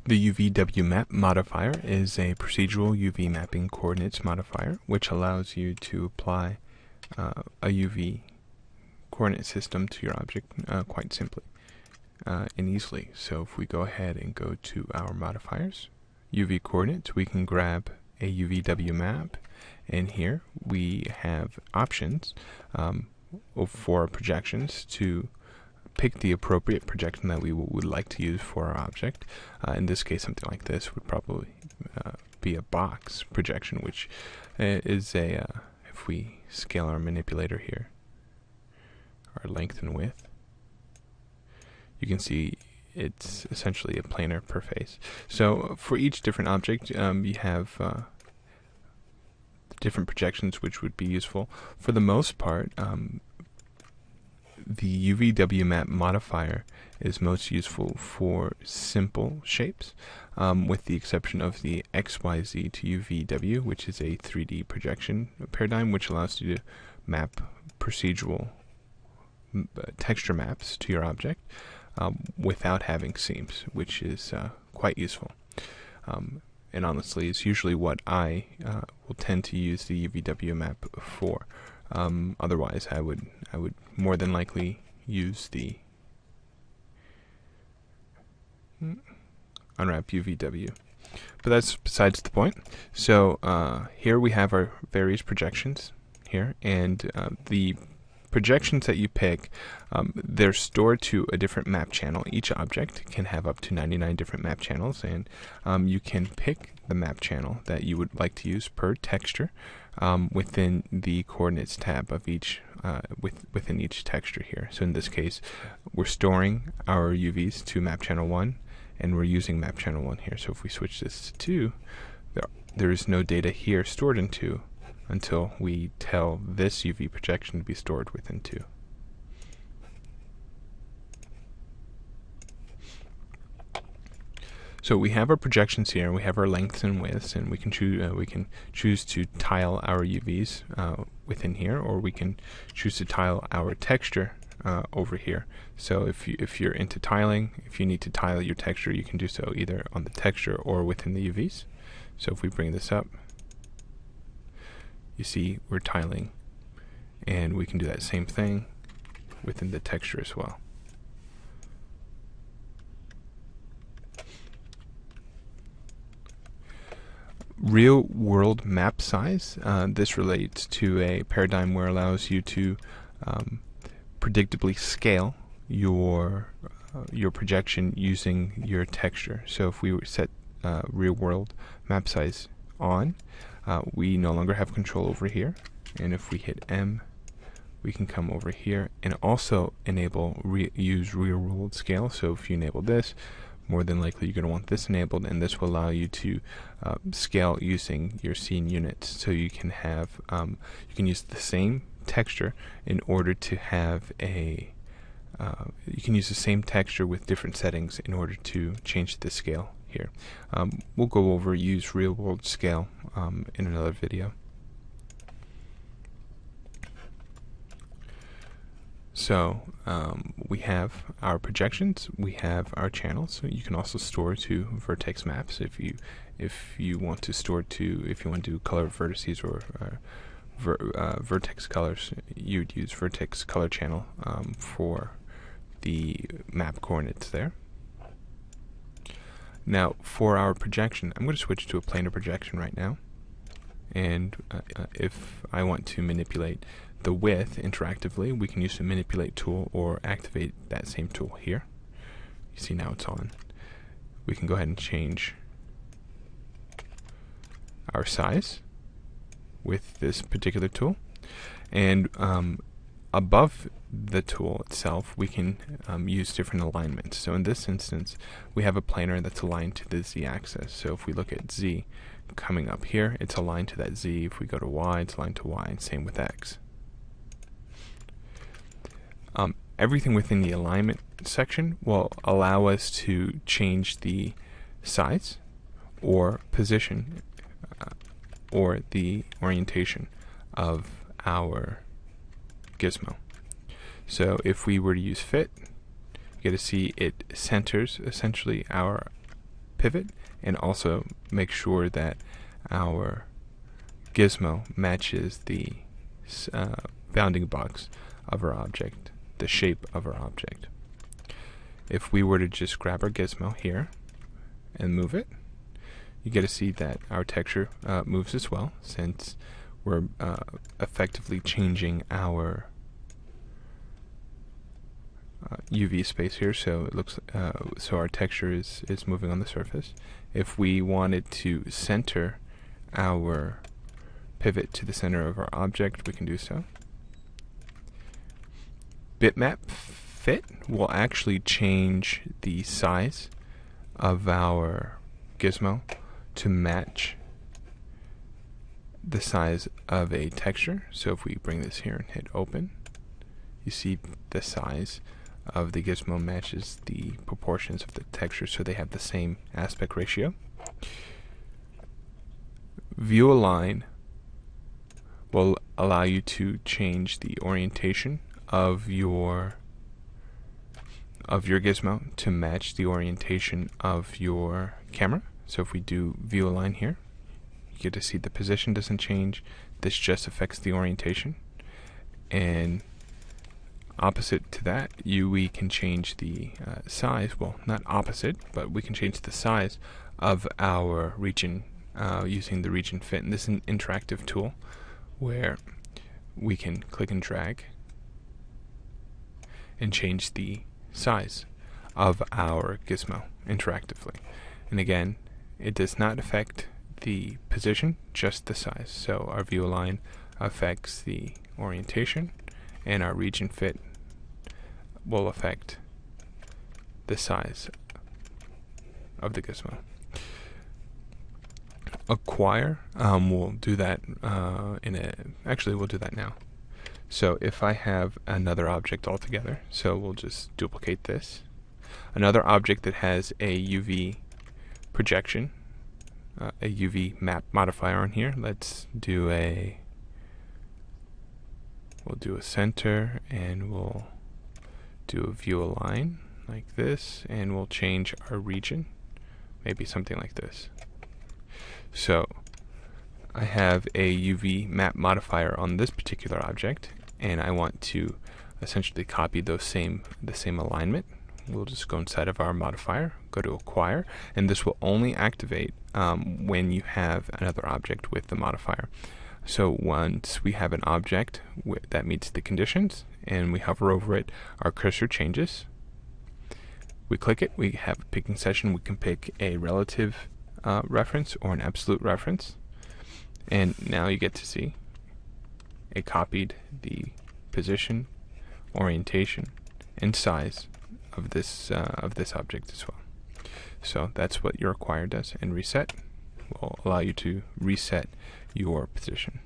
The Uvw Map Modifier is a procedural UV mapping coordinates modifier which allows you to apply a UV coordinate system to your object quite simply and easily. So if we go ahead and go to our modifiers, UV coordinates, we can grab a UVW map, and here we have options for projections to pick the appropriate projection that we would like to use for our object. In this case, something like this would probably be a box projection, which is a, if we scale our manipulator here, our length and width, you can see it's essentially a planar per face. So for each different object, you have different projections which would be useful. For the most part, the UVW Map Modifier is most useful for simple shapes, with the exception of the XYZ to UVW, which is a 3D projection paradigm which allows you to map procedural texture maps to your object without having seams, which is quite useful. And honestly, it's usually what I will tend to use the UVW map for. Otherwise, I would more than likely use the unwrap UVW. But that's besides the point. So here we have our various projections here, and the projections that you pick, they're stored to a different map channel. Each object can have up to 99 different map channels, and you can pick the map channel that you would like to use per texture within the coordinates tab of each within each texture here. So in this case, we're storing our UVs to map channel 1, and we're using map channel 1 here. So if we switch this to 2, there is no data here stored in 2 until we tell this UV projection to be stored within 2. So we have our projections here, and we have our lengths and widths, and we can choose to tile our UVs within here, or we can choose to tile our texture over here. So if you're into tiling, if you need to tile your texture, you can do so either on the texture or within the UVs. So if we bring this up, you see we're tiling, and we can do that same thing within the texture as well. Real world map size, this relates to a paradigm where it allows you to predictably scale your projection using your texture. So if we set real world map size on, we no longer have control over here, and if we hit M, we can come over here and also enable use real world scale. So if you enable this, more than likely you're going to want this enabled, and this will allow you to scale using your scene units. So you can have you can use the same texture in order to have a you can use the same texture with different settings in order to change the scale here. We'll go over use real world scale in another video. So we have our projections, we have our channels. So you can also store to vertex maps if you want to store to, if you want to do color vertices or vertex colors, you'd use vertex color channel for the map coordinates there. Now for our projection, I'm going to switch to a planar projection right now, and if I want to manipulate the width interactively, we can use the manipulate tool or activate that same tool here. You see now it's on. We can go ahead and change our size with this particular tool, and above the tool itself we can use different alignments. So in this instance we have a planar that's aligned to the z-axis. So if we look at z coming up here, it's aligned to that z. If we go to y, it's aligned to y, and same with x. Everything within the alignment section will allow us to change the size or position or the orientation of our gizmo. So if we were to use fit, you get to see it centers essentially our pivot, and also make sure that our gizmo matches the bounding box of our object, the shape of our object. If we were to just grab our gizmo here and move it, you get to see that our texture moves as well, since we're effectively changing our UV space here, so it looks so our texture is moving on the surface. If we wanted to center our pivot to the center of our object, we can do so. Bitmap fit will actually change the size of our gizmo to match the size of a texture. So if we bring this here and hit open, you see the size of the gizmo matches the proportions of the texture, so they have the same aspect ratio. View align will allow you to change the orientation of your gizmo to match the orientation of your camera. So if we do view align here, you get to see the position doesn't change. This just affects the orientation. And opposite to that, we can change the size, well, not opposite, but we can change the size of our region using the region fit. And this is an interactive tool where we can click and drag and change the size of our gizmo interactively. And again, it does not affect the position, just the size. So our view align affects the orientation, and our region fit will affect the size of the gizmo. Acquire, we'll do that we'll do that now. So if I have another object altogether, so we'll just duplicate this. Another object that has a UV projection, a UV map modifier on here. Let's do we'll do a center, and we'll do a view align like this, and we'll change our region, maybe something like this. So I have a UV map modifier on this particular object, and I want to essentially copy the same alignment. We'll just go inside of our modifier, go to acquire, and this will only activate when you have another object with the modifier. So once we have an object that meets the conditions and we hover over it, our cursor changes. We click it, we have a picking session, we can pick a relative reference or an absolute reference, and now you get to see it copied the position, orientation, and size of this object as well. So that's what your acquire does, and reset will allow you to reset your position.